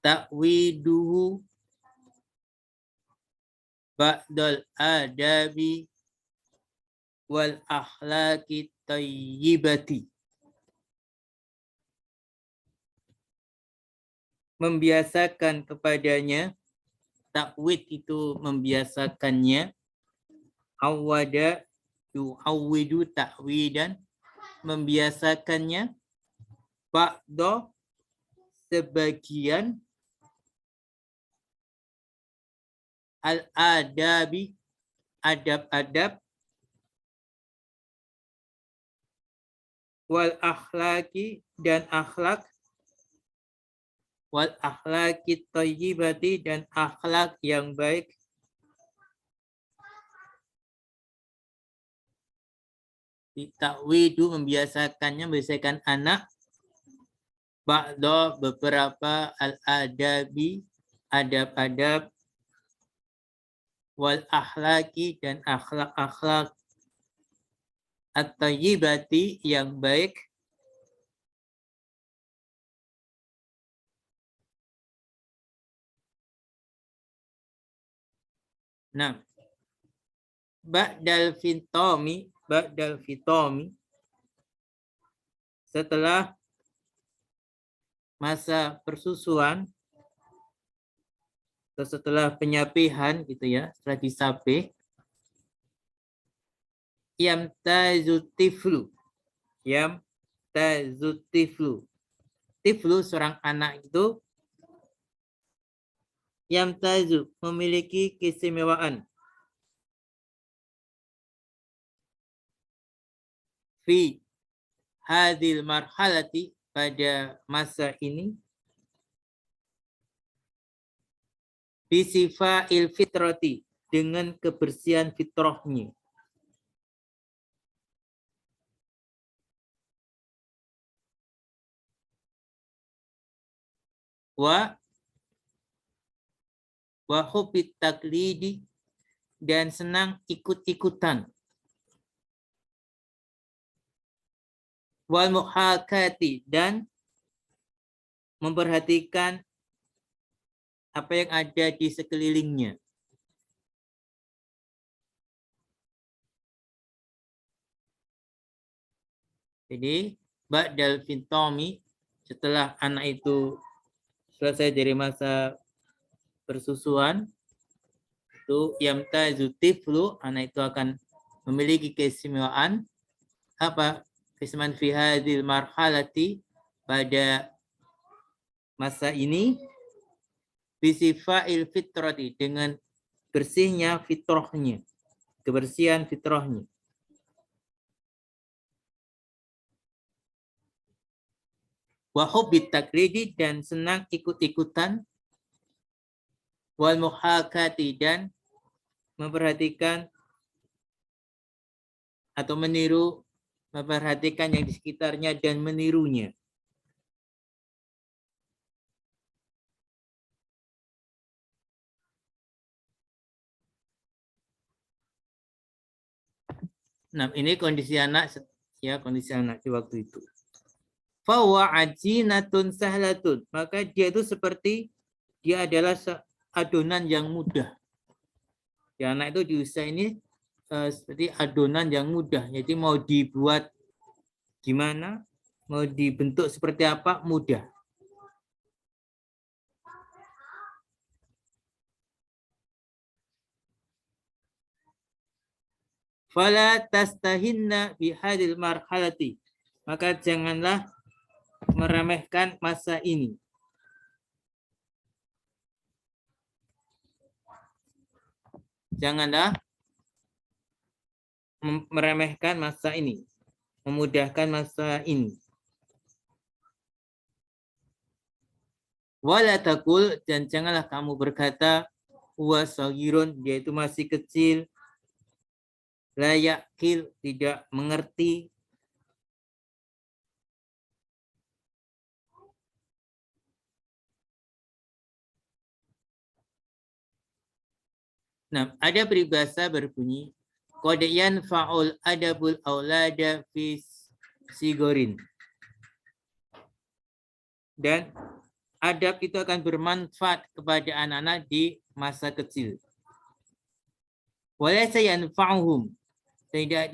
ta'widuhu ba'dal adabi wal akhlaqi tayyibati. Membiasakan kepadanya, takwid itu membiasakannya, awwada yu'awwidu ta'widan, membiasakannya, ba'da sebagian, al-adabi adab-adab, wal akhlaki dan akhlak, wal akhlaki thayyibati dan akhlak yang baik. Ta'widu membiasakannya, membiasakan anak, ba'da beberapa, al-adabi adab-adab, wal akhlaki dan akhlak-akhlak, at-thayyibati yang baik. Nah, ba'dal fitami, setelah masa persusuan atau setelah penyapihan gitu ya, setelah disapih, yamtazu tiflu, tiflu seorang anak itu, yamtazu memiliki keistimewaan, fi hadil marhalati pada masa ini, bisifa'il fitrati dengan kebersihan fitrahnya. Wa hubit taklidi dan senang ikut-ikutan. Wal muhakati dan memperhatikan apa yang ada di sekelilingnya. Jadi, ba'dal fitami, setelah anak itu selesai dari masa persusuan, itu yamtazu tiflu, anak itu akan memiliki keistimewaan, apa? Keistimewaan fi hadil marhalati, pada masa ini, bisifa'il fitrati dengan bersihnya fitrahnya, kebersihan fitrahnya. Wa hubbit taklidi dan senang ikut-ikutan, wal muhakati dan memperhatikan atau meniru, memperhatikan yang di sekitarnya dan menirunya. Nah, ini kondisi anak, ya, kondisi anak di waktu itu. Fawa ajinatun sahlatun, maka dia itu seperti dia adalah adonan yang mudah. Ya, anak itu di usia ini seperti adonan yang mudah. Jadi mau dibuat gimana, mau dibentuk seperti apa, mudah. Fala tastahinna bihadil marhalati, maka janganlah meremehkan masa ini. Janganlah meremehkan masa ini, memudahkan masa ini. Wala taqul, dan janganlah kamu berkata, huwa saghirun, dia itu masih kecil, la yaqil, tidak mengerti. Nah, ada peribahasa berbunyi, qad yanfa'ul adabul aulada fi sigorin. Dan adab itu akan bermanfaat kepada anak-anak di masa kecil. Walaysa yanfa'uhum, tidak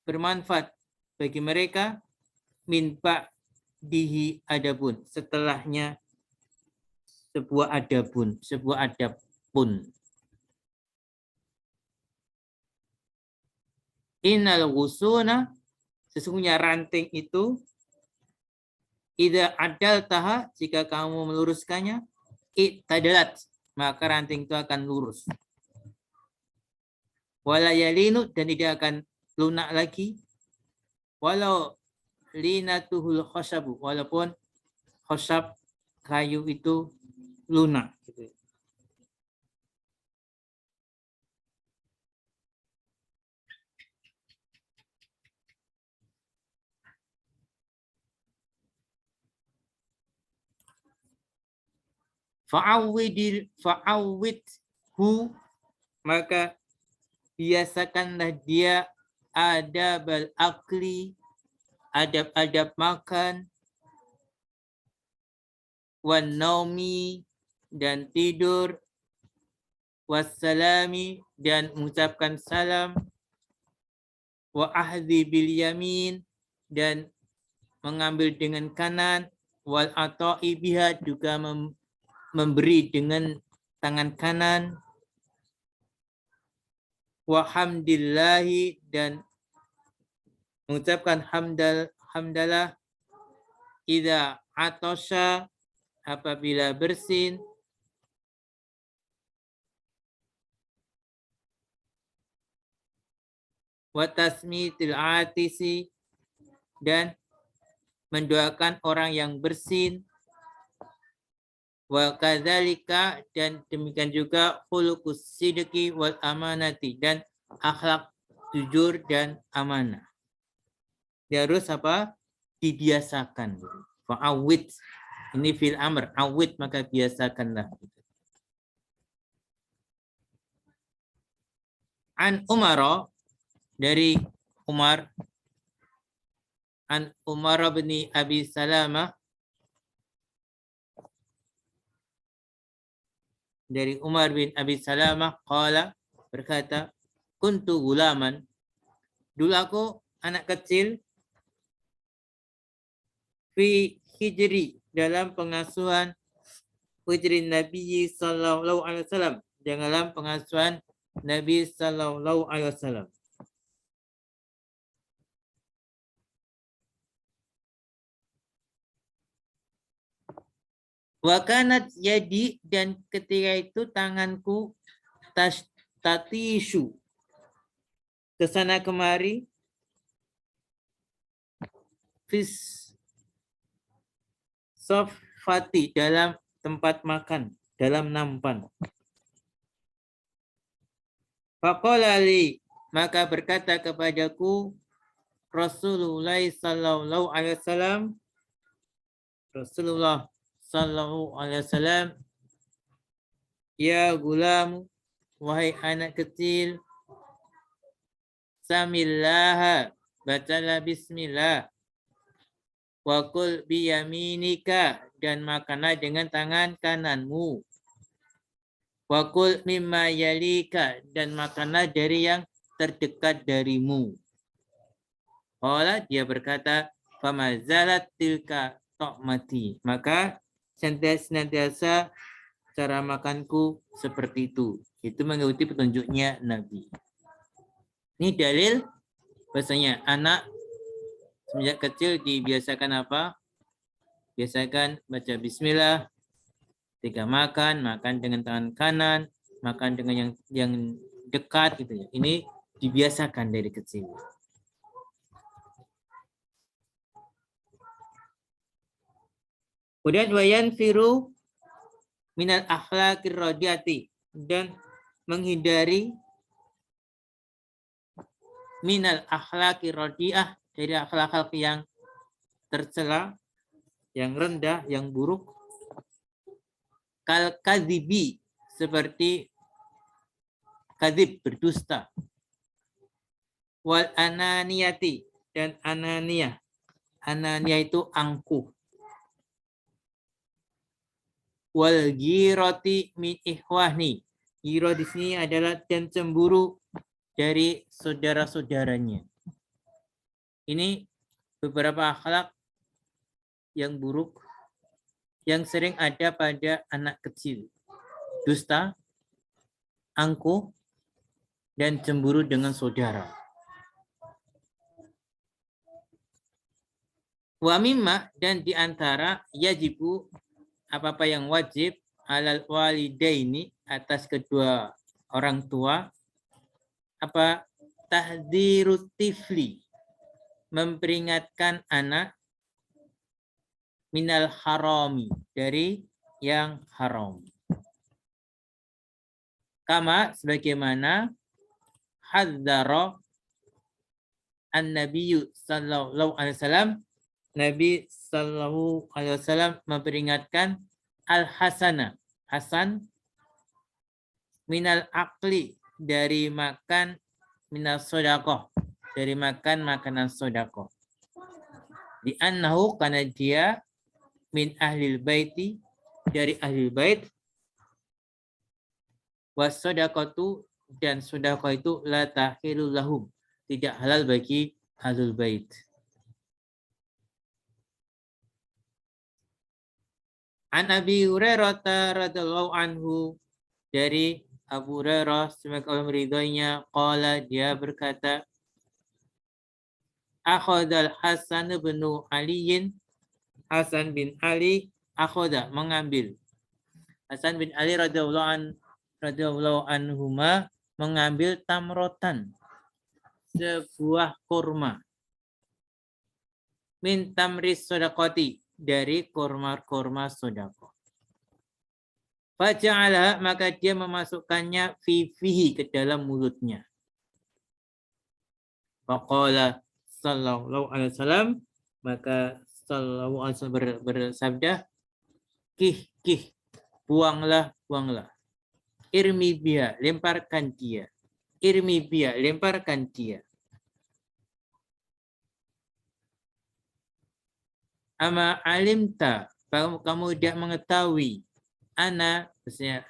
bermanfaat bagi mereka min ba'dihi adabun, setelahnya sebuah adab pun. Innal ghusuna, sesungguhnya ranting itu, idza adaltaha, jika kamu meluruskannya, iktadalat, maka ranting itu akan lurus. Wala yalinu, dan tidak akan lunak lagi. Walau linatuhul khosabu, walaupun khosab kayu itu lunak. Fa'awwidhu, maka biasakanlah dia adabal akli, adab-adab makan, wan naumi, dan tidur, wassalami, dan mengucapkan salam, wa ahdi bil yamin, dan mengambil dengan kanan, wal ata'i biha, juga memberi dengan tangan kanan, wa hamdillahi, dan mengucapkan hamdalah, idza atosha, apabila bersin, wa tasmitil atisi, dan mendoakan orang yang bersin, wa kadzalika, dan demikian juga khuluqus sidqi wal amanati, dan akhlak jujur dan amanah. Dia harus apa? Dibiasakan. Fa'awid, ini fil amr, awid, maka biasakanlah. An Umar, dari Umar, an Umar bin Abi Salamah, dari Umar bin Abi Salamah, qala, berkata, kuntu gulaman, dulu aku anak kecil, fi hijri, dalam pengasuhan hijri Nabi sallallahu alaihi wasallam, dalam pengasuhan Nabi sallallahu alaihi wasallam. Wakanat yadi, dan ketika itu tanganku tatishu, kesana kemari, fis sofati, dalam tempat makan, dalam nampan. Faqala li, maka berkata kepadaku Rasulullah sallallahu alaihi wasallam, Rasulullah sallallahu alaihi wasallam, ya gulam, wahai anak kecil, samillaha, bacalah bismillah, wa kul biyaminika, dan makanlah dengan tangan kananmu, wa kul mimma yalika, dan makanlah dari yang terdekat darimu. Qala, dia berkata, famazalat tilka ta'mati, maka senantiasa cara makanku seperti itu. Itu mengikuti petunjuknya Nabi. Ini dalil bahasanya anak sejak kecil dibiasakan apa? Biasakan baca bismillah, ketika makan dengan tangan kanan, makan dengan yang dekat gitu ya. Ini dibiasakan dari kecil. Kemudian wayan firu minal akhlaqir radiyati, dan menghindari minal akhlaqir radiyah, dari akhlak yang tercela, yang rendah, yang buruk. Kal kadzibi, seperti kadzib, berdusta. Wal ananiyati, dan ananiyah. Ananiyah itu angkuh. wal ghirati min ikhwani. Ghirah di sini adalah dan cemburu dari saudara-saudaranya. Ini beberapa akhlak yang buruk yang sering ada pada anak kecil. Dusta, angkuh, dan cemburu dengan saudara. Wa mimma, dan diantara yajibu, apa-apa yang wajib, alal walidaini, atas kedua orang tua, apa? Tahdzirut tifli, memperingatkan anak, minal harami, dari yang haram. Kama, sebagaimana hadzara an-nabiyyu sallallahu alaihi wasallam, Nabi sallallahu alaihi wasallam memperingatkan al-hasana, Hasan, minal akli, dari makan, minal sodakoh, dari makan makanan sodakoh. Di annahu, karena dia, min ahlil baiti, dari ahlil bait, was sodakotu, dan sodakoh itu la tahilul lahum, tidak halal bagi ahlul bait. An Abi Hurairah radhiyallahu anhu, dari Abu Hurairah semoga Allah meridhoinya, qala, dia berkata, akhadal Hasan bin Ali, Hasan bin Ali, akhoda, mengambil. Hasan bin Ali radhiyallahu anhuma mengambil tamrotan, sebuah kurma, min tamris sodakoti, dari kurma sodako. Faja'ala, maka dia memasukkannya fihi, ke dalam mulutnya. Faqala sallallahu alaihi wasallam, maka sallallahu alaihi wasallam bersabda, kih, buanglah. Irmi biha, lemparkan dia. Irmi biha, lemparkan dia. Ama alimta, kamu tidak mengetahui, ana,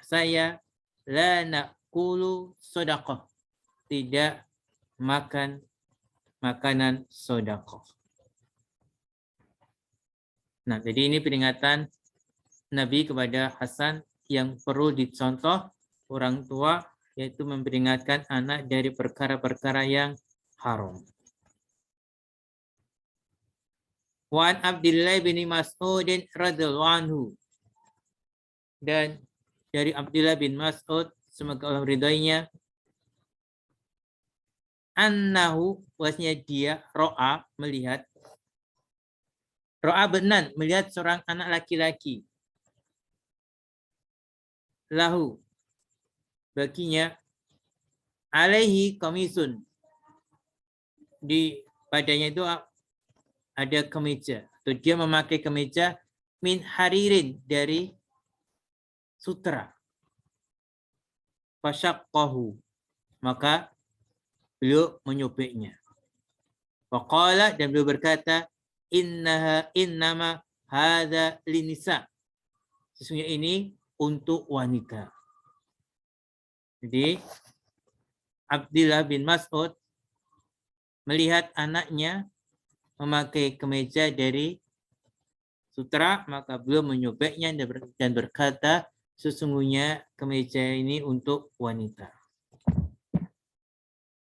saya, la naqulu sodaqah, tidak makan makanan sodaqah. Nah, jadi ini peringatan Nabi kepada Hasan yang perlu dicontoh orang tua, yaitu memperingatkan anak dari perkara-perkara yang haram. Wan Abdullah bin Mas'ud radhiyallahu anhu, dan dari Abdullah bin Mas'ud semoga Allah ridhoinya, annahu, wasnya dia, ro'a, melihat, ro'a benan, melihat seorang anak laki-laki, lahu, baginya, alaihi komisun, di padanya itu ada kemeja, atau dia memakai kemeja, min haririn, dari sutra. Fasyaqqahu, maka beliau menyobeknya. Waqala, dan beliau berkata, innama hadza linisa, sesungguhnya ini untuk wanita. Jadi Abdullah bin Mas'ud melihat anaknya memakai kemeja dari sutra, maka beliau menyobeknya dan berkata, sesungguhnya kemeja ini untuk wanita.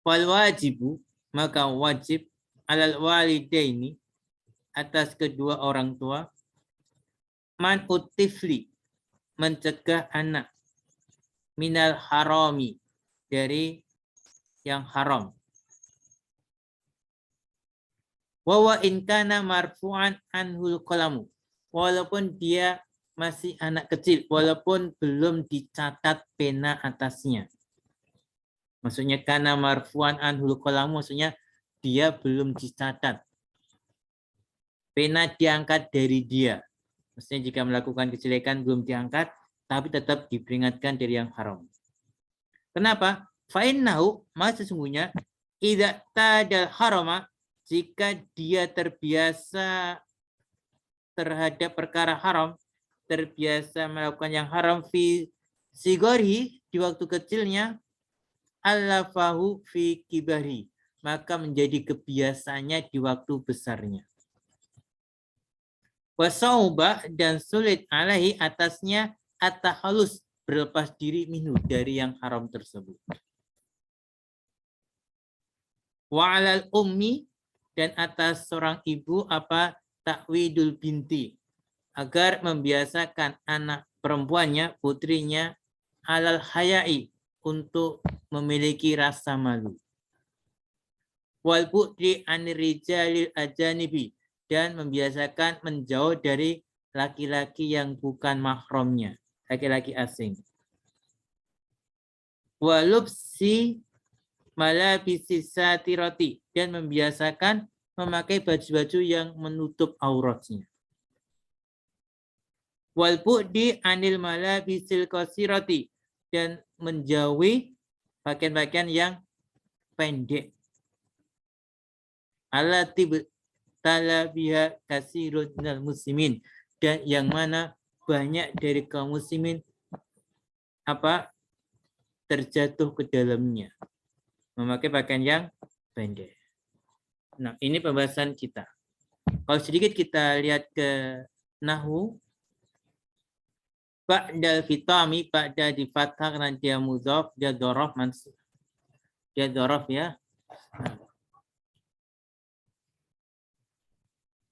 Wal wajibu, maka wajib, alal walidaini, atas kedua orang tua, man utifli, mencegah anak, minal harami, dari yang haram. Wa in kana marfu'an anhul qalamu, walaupun dia masih anak kecil, walaupun belum dicatat pena atasnya. Maksudnya kana marfu'an anhul qalamu, maksudnya dia belum dicatat. Pena diangkat dari dia. Maksudnya jika melakukan kejelekan belum diangkat, tapi tetap diperingatkan dari yang haram. Kenapa? Fa'innahu, maka sesungguhnya, idza tadal harama, jika dia terbiasa terhadap perkara haram, terbiasa melakukan yang haram fi sigori di waktu kecilnya, allafahu fi kibari, maka menjadi kebiasaannya di waktu besarnya. Wasaubah dan sulit alaihi atasnya atahalus berlepas diri minhu dari yang haram tersebut. Wa alal ummi dan atas seorang ibu apa takwidul binti agar membiasakan anak perempuannya, putrinya alal hayai untuk memiliki rasa malu. Wal bu'di anirijalil ajanibi dan membiasakan menjauh dari laki-laki yang bukan mahramnya, laki-laki asing. Walubsi malabisi satirati dan membiasakan memakai baju-baju yang menutup auratnya. Wal bu'di anil malabisil qasirati dan menjauhi pakaian-pakaian yang pendek. Allati tala biha kasirun minal muslimin dan yang mana banyak dari kaum muslimin terjatuh ke dalamnya, memakai pakaian yang pendek. Nah, ini pembahasan kita. Kalau sedikit kita lihat ke nahwu, ba'dal fitami, ba'da di fathah karena dia mudhaf, dia dzaraf mansub. Dia dzaraf ya. Nah,